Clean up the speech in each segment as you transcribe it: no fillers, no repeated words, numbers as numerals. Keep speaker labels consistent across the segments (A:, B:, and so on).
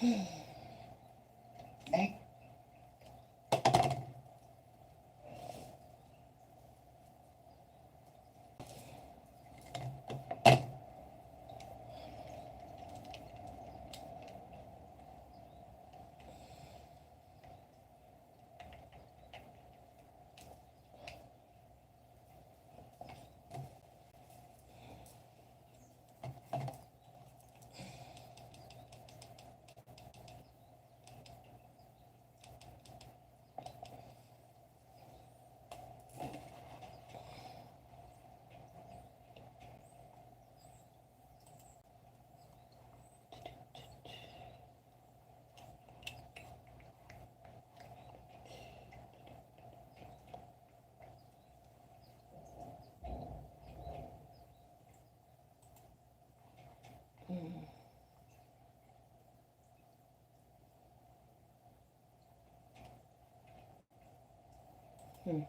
A: Hey. Hmm.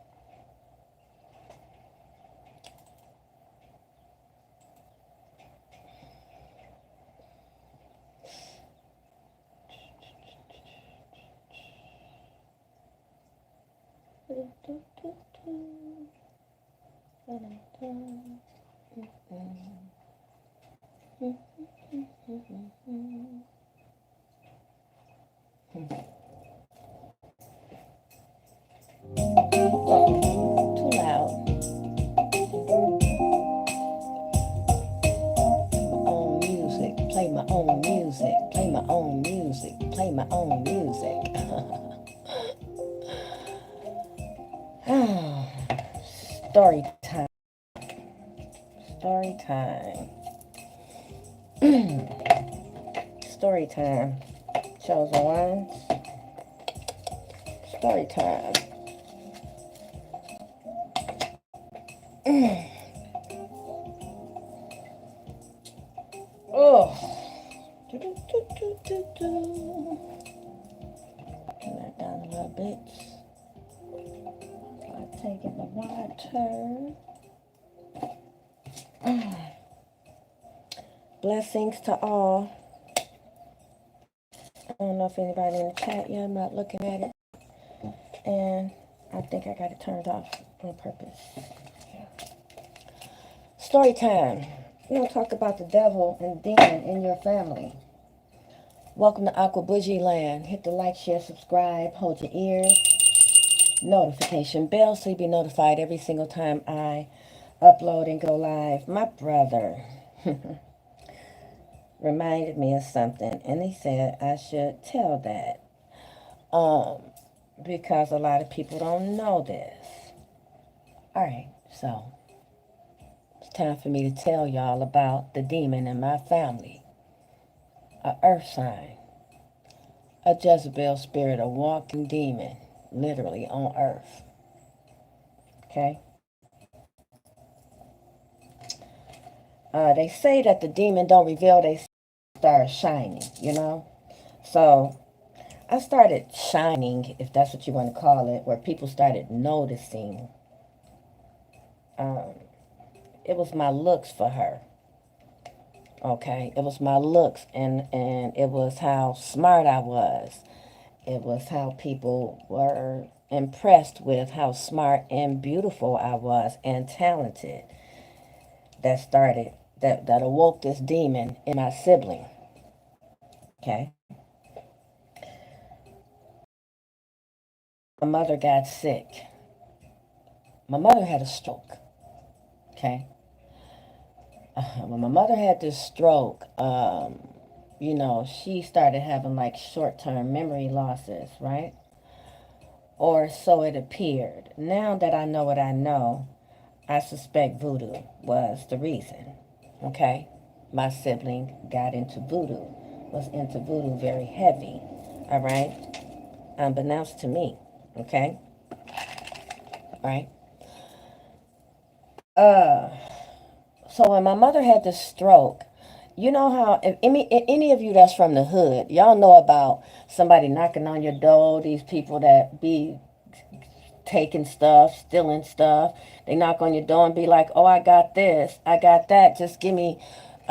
A: Too loud. Own music. Play my own music. Play my own music. Play my own music. Story time. Story time. Story time. Chosen ones. Story time. Oh. Turn that down a little bit. I'm taking the water. Blessings to all. I don't know if anybody in the chat yet. I'm not looking at it. And I think I got it turned off on purpose. Story time. We're going to talk about the devil and demon in your family. Welcome to Aqua Bougie Land. Hit the like, share, subscribe, hold your ears. Notification bell so you'll be notified every single time I upload and go live. My brother reminded me of something, and he said I should tell that because a lot of people don't know this. All right, so it's time for me to tell y'all about the demon in my family. A earth sign, a Jezebel spirit, a walking demon, literally on earth. Okay? They say that the demon don't reveal, they start shining, you know? So I started shining, if that's what you want to call it, where people started noticing. It was my looks for her. Okay, it was my looks, and it was how smart I was. It was how people were impressed with how smart and beautiful I was and talented. That awoke this demon in my sibling. Okay, my mother got sick. My mother had a stroke. Okay, when my mother had this stroke, she started having like short-term memory losses, right? Or so it appeared. Now that I know what I know, I suspect voodoo was the reason. Okay? My sibling got into voodoo, was into voodoo very heavy. All right? Unbeknownst to me. Okay? All right? So when my mother had the stroke, you know how, if any of you that's from the hood, y'all know about somebody knocking on your door, these people that be taking stuff, stealing stuff. They knock on your door and be like, oh, I got this, I got that. Just give me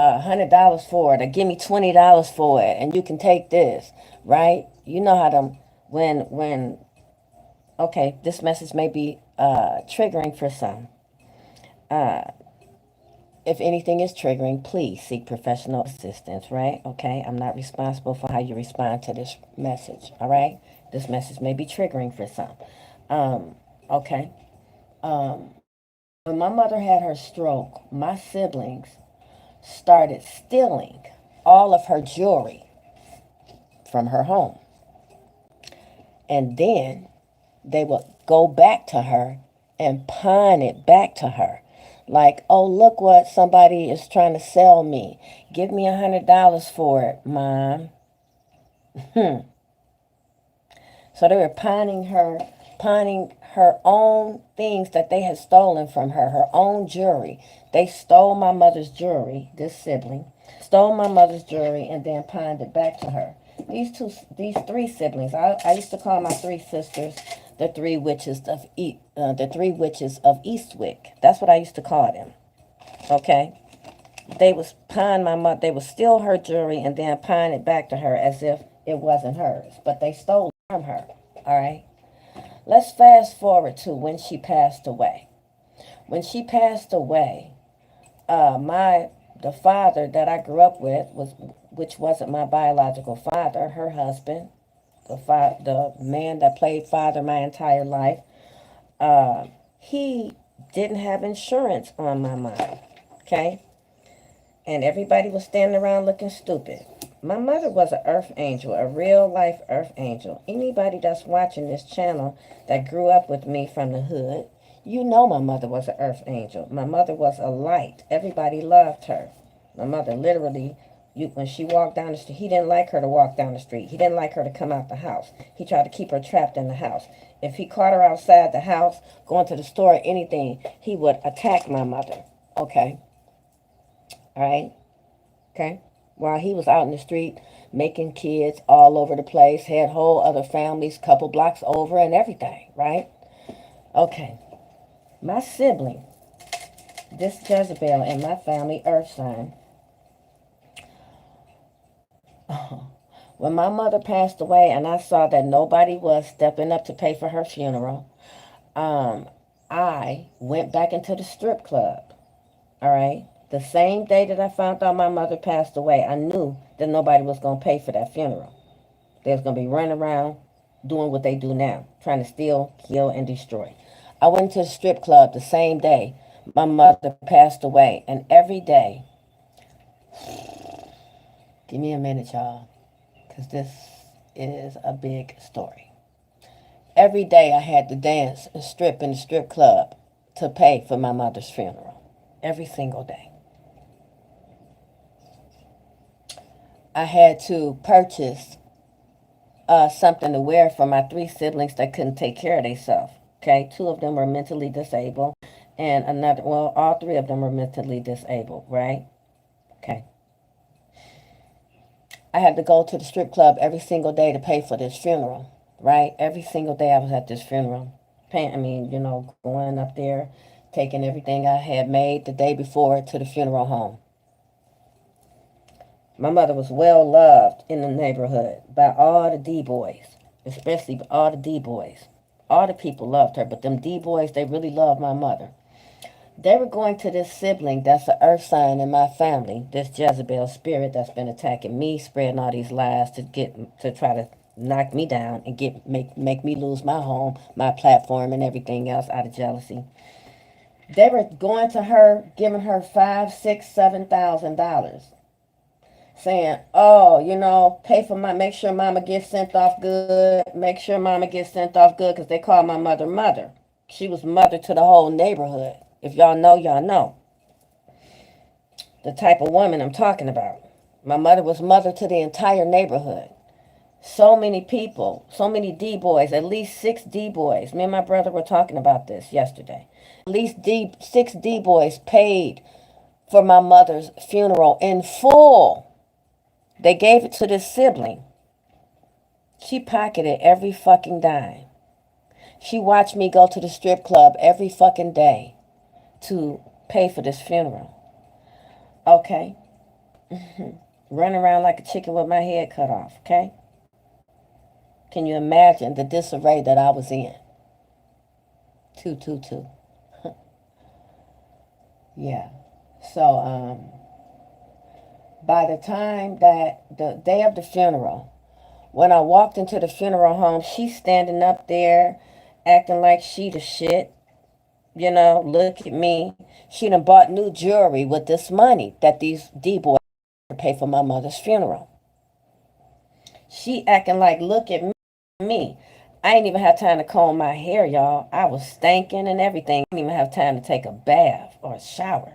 A: $100 for it, or give me $20 for it, and you can take this, right? You know how to when okay, this message may be triggering for some. If anything is triggering, please seek professional assistance, right? Okay, I'm not responsible for how you respond to this message, all right? This message may be triggering for some. Okay. When my mother had her stroke, my siblings started stealing all of her jewelry from her home. And then they would go back to her and pawn it back to her. Like, oh, look what somebody is trying to sell me. Give me $100 for it, Mom. So they were pawning her own things that they had stolen from her own jewelry. They stole my mother's jewelry, this sibling, stole my mother's jewelry and then pawned it back to her. These three siblings, I used to call my three sisters the three witches of Eastwick. That's what I used to call them. Okay, they was pawn my mother. They would steal her jewelry and then pawn it back to her as if it wasn't hers, but they stole it from her. All right. Let's fast forward to when she passed away. When she passed away, the father that I grew up with which wasn't my biological father, her husband, the man that played father my entire life, he didn't have insurance on my mom. Okay, and everybody was standing around looking stupid. My mother was an earth angel, a real life earth angel. Anybody that's watching this channel that grew up with me from the hood, you know my mother was an earth angel. My mother was a light. Everybody loved her. My mother literally, when she walked down the street, he didn't like her to walk down the street. He didn't like her to come out the house. He tried to keep her trapped in the house. If he caught her outside the house, going to the store or anything, he would attack my mother. Okay. All right. Okay. While he was out in the street making kids all over the place, had whole other families, couple blocks over and everything, right? Okay. My sibling, this Jezebel in my family, earth sign, when my mother passed away and I saw that nobody was stepping up to pay for her funeral, I went back into the strip club, all right? The same day that I found out my mother passed away, I knew that nobody was going to pay for that funeral. They was going to be running around doing what they do now, trying to steal, kill, and destroy. I went to the strip club the same day my mother passed away, and every day, give me a minute, y'all, because this is a big story. Every day I had to dance and strip in the strip club to pay for my mother's funeral. Every single day. I had to purchase something to wear for my three siblings that couldn't take care of themselves. Okay, two of them were mentally disabled, and all three of them were mentally disabled, right? Okay. I had to go to the strip club every single day to pay for this funeral, right? Every single day I was at this funeral. Going up there, taking everything I had made the day before to the funeral home. My mother was well loved in the neighborhood by all the D-boys, especially all the D-boys. All the people loved her, but them D-boys, they really loved my mother. They were going to this sibling that's an earth sign in my family, this Jezebel spirit that's been attacking me, spreading all these lies to try to knock me down and make me lose my home, my platform, and everything else out of jealousy. They were going to her, giving her $5,000, $6,000, $7,000. Saying, oh, make sure mama gets sent off good. Make sure mama gets sent off good, because they call my mother mother. She was mother to the whole neighborhood. If y'all know, y'all know the type of woman I'm talking about. My mother was mother to the entire neighborhood. So many people, so many D-boys, at least 6 D-boys. Me and my brother were talking about this yesterday. At least 6 D-boys paid for my mother's funeral in full. They gave it to this sibling. She pocketed every fucking dime. She watched me go to the strip club every fucking day to pay for this funeral. Okay. Running around like a chicken with my head cut off, okay? Can you imagine the disarray that I was in? Two. Yeah. So, by the time that the day of the funeral, when I walked into the funeral home, she's standing up there acting like she the shit. You know, look at me. She done bought new jewelry with this money that these D-boys pay for my mother's funeral. She acting like, look at me. I ain't even have time to comb my hair, y'all. I was stinking and everything. I didn't even have time to take a bath or a shower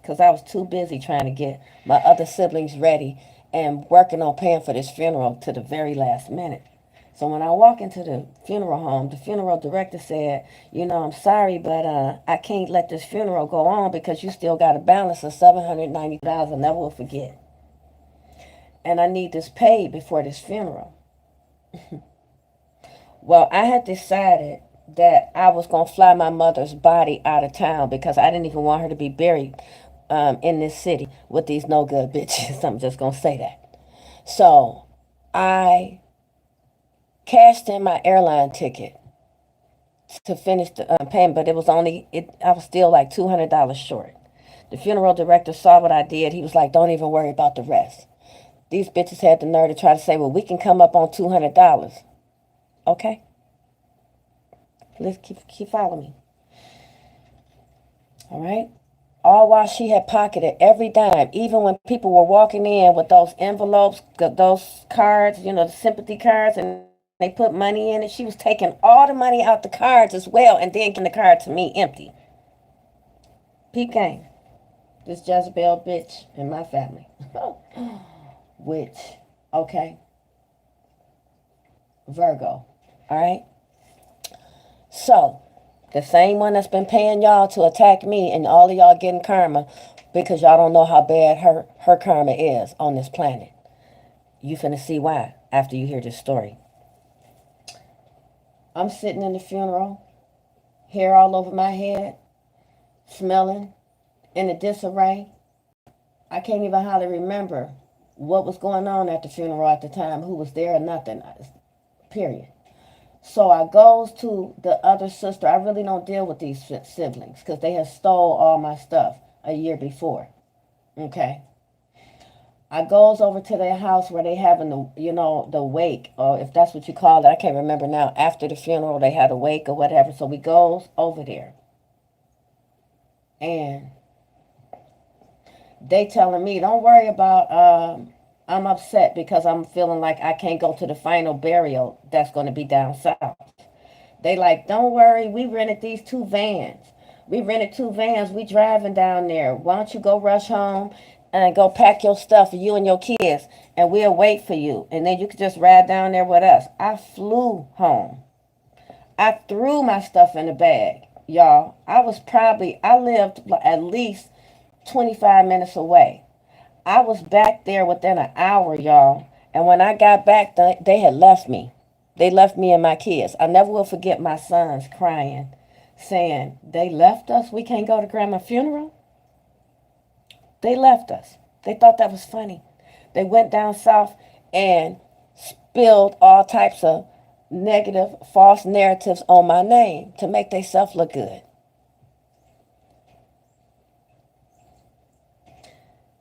A: because I was too busy trying to get my other siblings ready and working on paying for this funeral to the very last minute. So when I walk into the funeral home, the funeral director said, you know, I'm sorry, but I can't let this funeral go on because you still got a balance of $790. I never will forget. And I need this paid before this funeral. Well, I had decided that I was going to fly my mother's body out of town because I didn't even want her to be buried in this city with these no good bitches. I'm just going to say that. So I cashed in my airline ticket to finish the payment, but it was only, I was still like $200 short. The funeral director saw what I did. He was like, don't even worry about the rest. These bitches had the nerve to try to say, well, we can come up on $200. Okay? Let's keep following me. All right? All while she had pocketed every dime, even when people were walking in with those envelopes, those cards, you know, the sympathy cards, and they put money in it. She was taking all the money out the cards as well and then giving the card to me empty. Peep game. This Jezebel bitch in my family. Which, okay. Virgo. All right? So, the same one that's been paying y'all to attack me and all of y'all getting karma because y'all don't know how bad her karma is on this planet. You finna see why after you hear this story. I'm sitting in the funeral, hair all over my head, smelling, in a disarray. I can't even hardly remember what was going on at the funeral at the time, who was there or nothing, period. So I goes to the other sister. I really don't deal with these siblings because they had stole all my stuff a year before. Okay. I goes over to their house where they having the, you know, the wake, or if that's what you call it, I can't remember now. After the funeral, they had a wake or whatever. So we goes over there. And they telling me, don't worry about, I'm upset because I'm feeling like I can't go to the final burial that's going to be down south. They like, don't worry, we rented these two vans. We rented two vans. We driving down there. Why don't you go rush home and go pack your stuff for you and your kids, and we'll wait for you. And then you could just ride down there with us. I flew home. I threw my stuff in the bag, y'all. I lived at least 25 minutes away. I was back there within an hour, y'all. And when I got back, they had left me. They left me and my kids. I never will forget my sons crying, saying, they left us? We can't go to grandma's funeral? They left us. They thought that was funny. They went down south and spilled all types of negative, false narratives on my name to make themselves look good.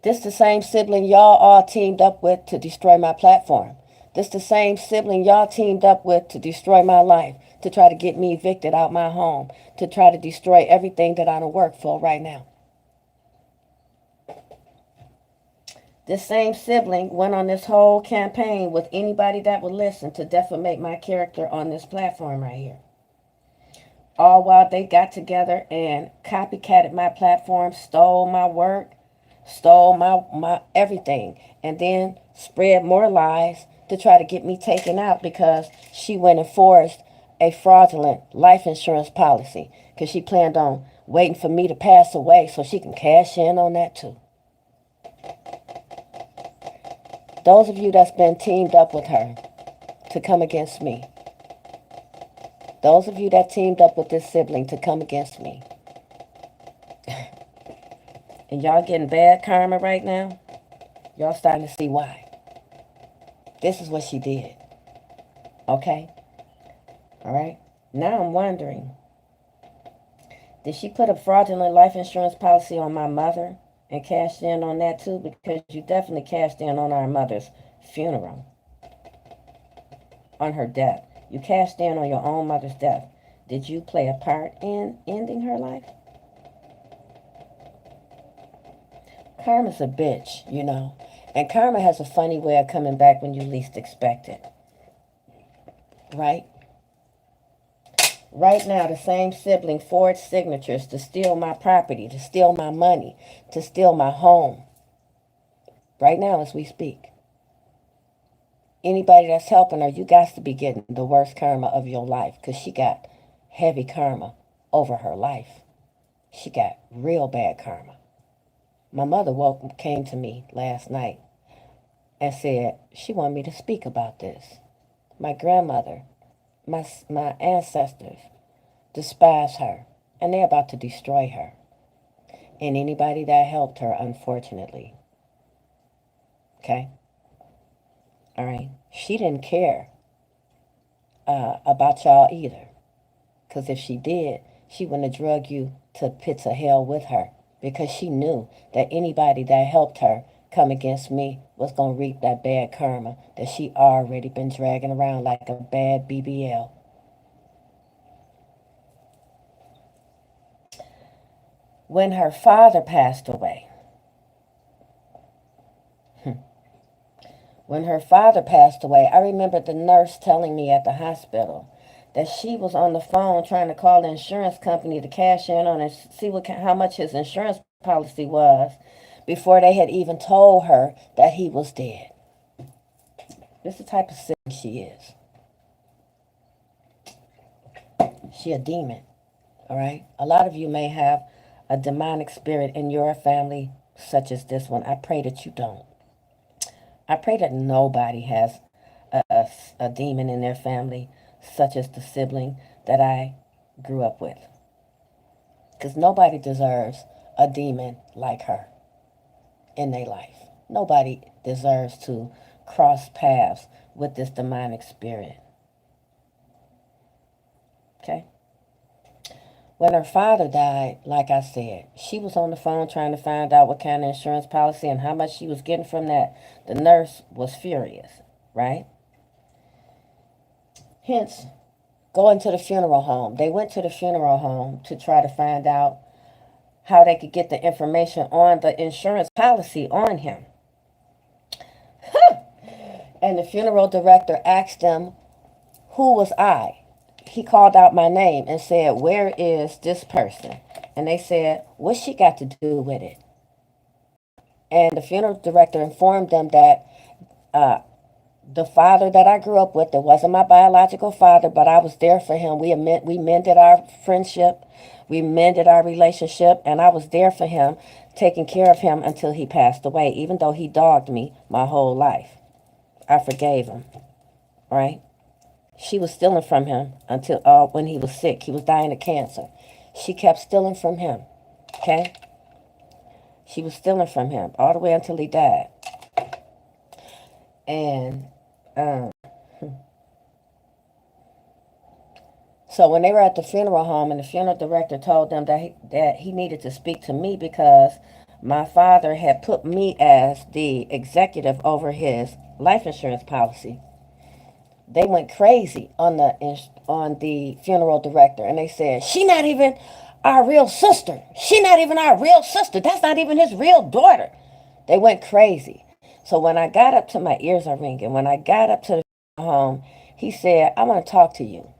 A: This the same sibling y'all all teamed up with to destroy my platform. This the same sibling y'all teamed up with to destroy my life, to try to get me evicted out my home, to try to destroy everything that I don't work for right now. This same sibling went on this whole campaign with anybody that would listen to defamate my character on this platform right here. All while they got together and copycatted my platform, stole my work, stole my everything, and then spread more lies to try to get me taken out because she went and forged a fraudulent life insurance policy because she planned on waiting for me to pass away so she can cash in on that too. Those of you that's been teamed up with her to come against me, those of you that teamed up with this sibling to come against me, and y'all getting bad karma right now, Y'all starting to see why. This is what she did. Okay? All right? Now I'm wondering, did she put a fraudulent life insurance policy on my mother and cashed in on that too? Because you definitely cashed in on our mother's funeral, on her death. You cashed in on your own mother's death. Did you play a part in ending her life? Karma's a bitch, you know. And karma has a funny way of coming back when you least expect it. Right? Right now, the same sibling forged signatures to steal my property, to steal my money, to steal my home. Right now, as we speak. Anybody that's helping her, you got to be getting the worst karma of your life, because she got heavy karma over her life. She got real bad karma. My mother came to me last night and said she wanted me to speak about this. My grandmother, my ancestors despise her, and they're about to destroy her. And anybody that helped her, unfortunately. Okay? All right? She didn't care about y'all either. Because if she did, she wouldn't have drugged you to pits of hell with her. Because she knew that anybody that helped her come against me was going to reap that bad karma that she already been dragging around like a bad BBL. When her father passed away, I remember the nurse telling me at the hospital that she was on the phone trying to call the insurance company to cash in on and see how much his insurance policy was before they had even told her that he was dead. This is the type of sick she is. She a demon, all right? A lot of you may have a demonic spirit in your family such as this one. I pray that you don't. I pray that nobody has a demon in their family such as the sibling that I grew up with. Because nobody deserves a demon like her in their life. Nobody deserves to cross paths with this demonic spirit. Okay? When her father died, like I said, she was on the phone trying to find out what kind of insurance policy and how much she was getting from that. The nurse was furious, right? Hence, going to the funeral home. They went to the funeral home to try to find out how they could get the information on the insurance policy on him. And the funeral director asked them, who was I? He called out my name and said, where is this person? And they said, what's she got to do with it? And the funeral director informed them that the father that I grew up with, that wasn't my biological father, but I was there for him. We mended our friendship. We mended our relationship. And I was there for him, taking care of him until he passed away, even though he dogged me my whole life. I forgave him, right? She was stealing from him until when he was sick. He was dying of cancer. She kept stealing from him, okay? She was stealing from him all the way until he died. And so when they were at the funeral home and the funeral director told them that he needed to speak to me because my father had put me as the executive over his life insurance policy, they went crazy on the funeral director, and they said, she not even our real sister. She not even our real sister. That's not even his real daughter. They went crazy. So when I got up to, my ears are ringing. When I got up to the funeral home, he said, I want to talk to you.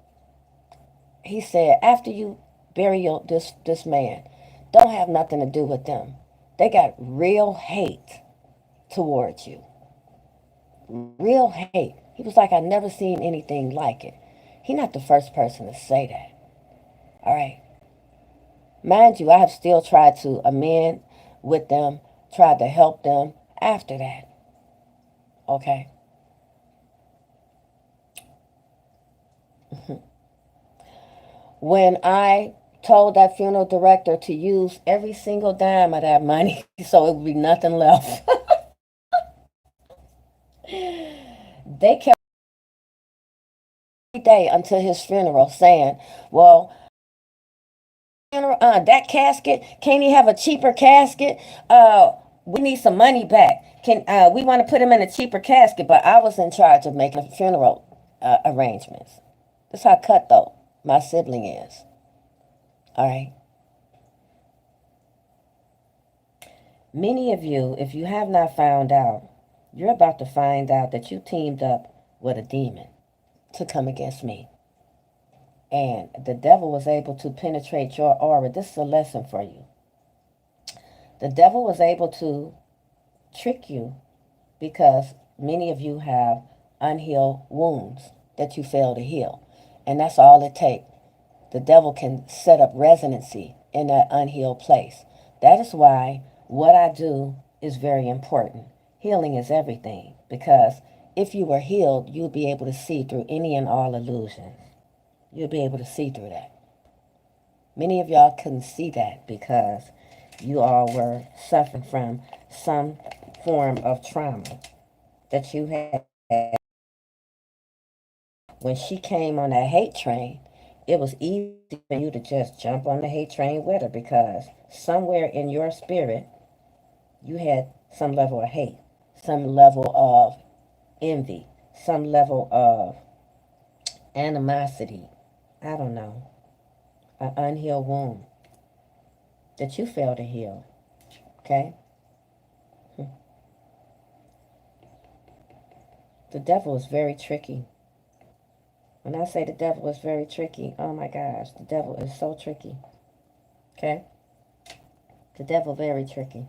A: He said, after you bury this man, don't have nothing to do with them. They got real hate towards you. Real hate. He was like, I never seen anything like it. He's not the first person to say that. All right. Mind you, I have still tried to amend with them, tried to help them after that. Okay. When I told that funeral director to use every single dime of that money so it would be nothing left. They kept every day until his funeral saying, well, that casket, can't he have a cheaper casket? We need some money back. Can we want to put him in a cheaper casket? But I was in charge of making funeral arrangements. That's how cutthroat my sibling is. All right. Many of you, if you have not found out, you're about to find out that you teamed up with a demon to come against me. And the devil was able to penetrate your aura. This is a lesson for you. The devil was able to trick you because many of you have unhealed wounds that you fail to heal. And that's all it takes. The devil can set up residency in that unhealed place. That is why what I do is very important. Healing is everything, because if you were healed, you'll be able to see through any and all illusions. You'll be able to see through that. Many of y'all couldn't see that because you all were suffering from some form of trauma that you had. When she came on that hate train, it was easy for you to just jump on the hate train with her because somewhere in your spirit, you had some level of hate, some level of envy, some level of animosity. I don't know. An unhealed wound that you failed to heal. Okay? The devil is very tricky. When I say the devil is very tricky, oh my gosh, the devil is so tricky. Okay? The devil very tricky.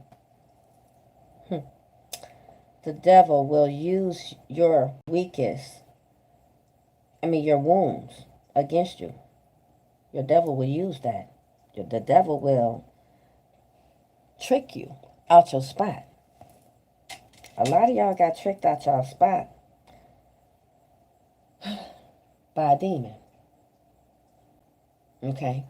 A: The devil will use your your wounds against you. Your devil will use that. The devil will trick you out your spot. A lot of y'all got tricked out your spot by a demon. Okay?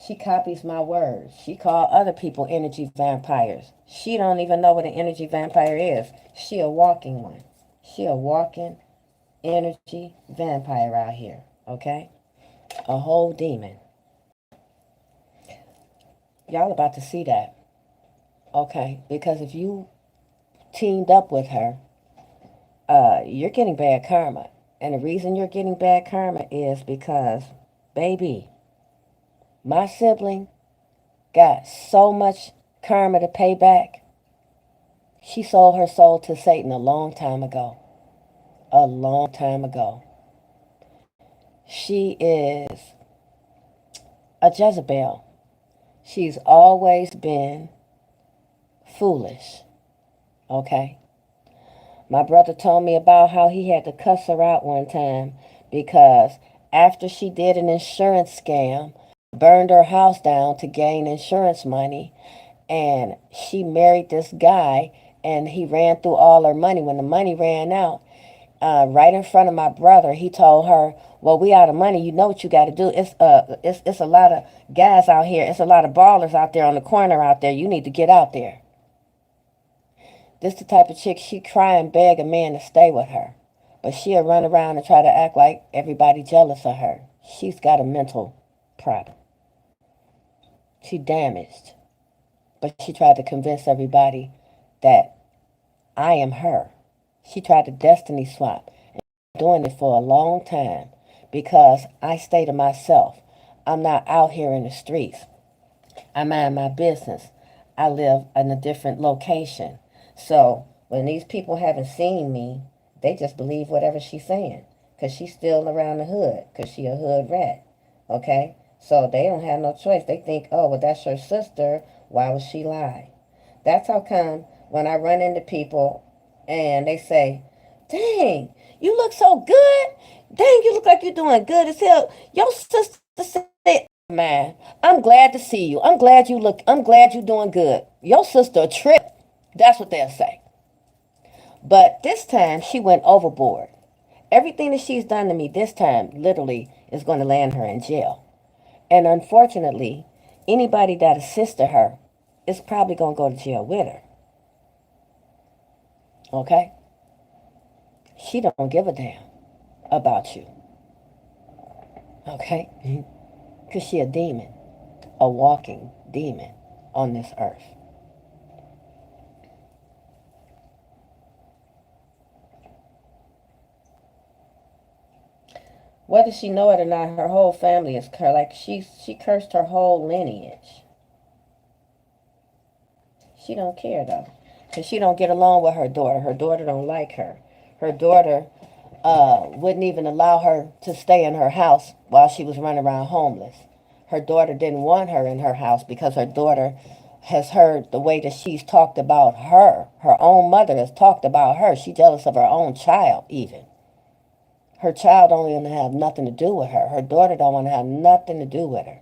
A: She copies my words. She called other people energy vampires. She don't even know what an energy vampire is. She a walking one. She a walking energy vampire out here. Okay? A whole demon. Y'all about to see that. Okay? Because if you teamed up with her, you're getting bad karma. And the reason you're getting bad karma is because, baby, my sibling got so much karma to pay back. She sold her soul to Satan a long time ago. A long time ago. She is a Jezebel. She's always been foolish. Okay? My brother told me about how he had to cuss her out one time because after she did an insurance scam, burned her house down to gain insurance money, and she married this guy, and he ran through all her money. When the money ran out, right in front of my brother, he told her, well, we out of money. You know what you got to do. It's a lot of guys out here. It's a lot of ballers out there on the corner out there. You need to get out there. This the type of chick, she cry and beg a man to stay with her. But she'll run around and try to act like everybody jealous of her. She's got a mental problem. She damaged. But she tried to convince everybody that I am her. She tried to destiny swap. And I've been doing it for a long time because I stay to myself. I'm not out here in the streets. I mind my business. I live in a different location. So when these people haven't seen me, they just believe whatever she's saying. Because she's still around the hood. Because she a hood rat. Okay? So they don't have no choice. They think, oh, well, that's your sister. Why would she lie? That's how come when I run into people and they say, dang, you look so good. Dang, you look like you're doing good as hell. Your sister said, man, I'm glad to see you. I'm glad you're doing good. Your sister a trip. That's what they'll say. But this time, she went overboard. Everything that she's done to me this time, literally, is going to land her in jail. And unfortunately, anybody that assisted her is probably going to go to jail with her. Okay? She don't give a damn about you. Okay? Because she a demon. A walking demon on this earth. Whether she know it or not, her whole family is cursed. Like she cursed her whole lineage. She don't care though, cause she don't get along with her daughter. Her daughter don't like her. Her daughter wouldn't even allow her to stay in her house while she was running around homeless. Her daughter didn't want her in her house because her daughter has heard the way that she's talked about her. Her own mother has talked about her. She's jealous of her own child even. Her child don't want to have nothing to do with her. Her daughter don't want to have nothing to do with her.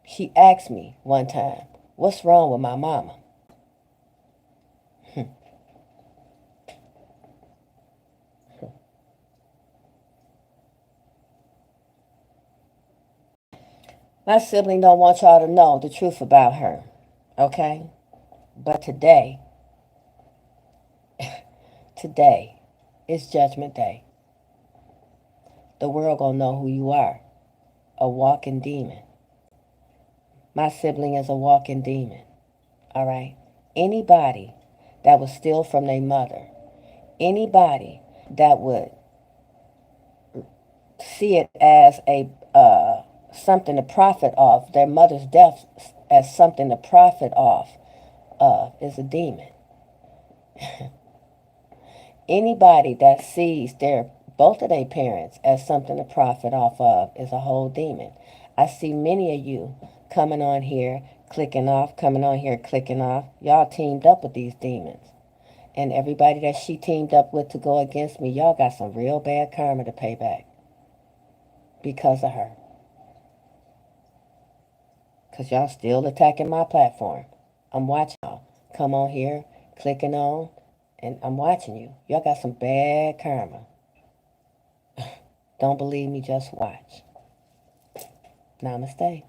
A: She asked me one time, what's wrong with my mama? My sibling don't want y'all to know the truth about her, okay? But today is Judgment Day. The world gonna know who you are, a walking demon. My sibling is a walking demon, all right? Anybody that would steal from their mother, anybody that would see it as a something to profit off, their mother's death as something to profit off of, is a demon. Anybody that sees both of their parents as something to profit off of is a whole demon. I see many of you coming on here, clicking off, coming on here, clicking off. Y'all teamed up with these demons. And everybody that she teamed up with to go against me, y'all got some real bad karma to pay back because of her. Because y'all still attacking my platform. I'm watching y'all come on here, clicking on, and I'm watching you. Y'all got some bad karma. Don't believe me, just watch. Namaste.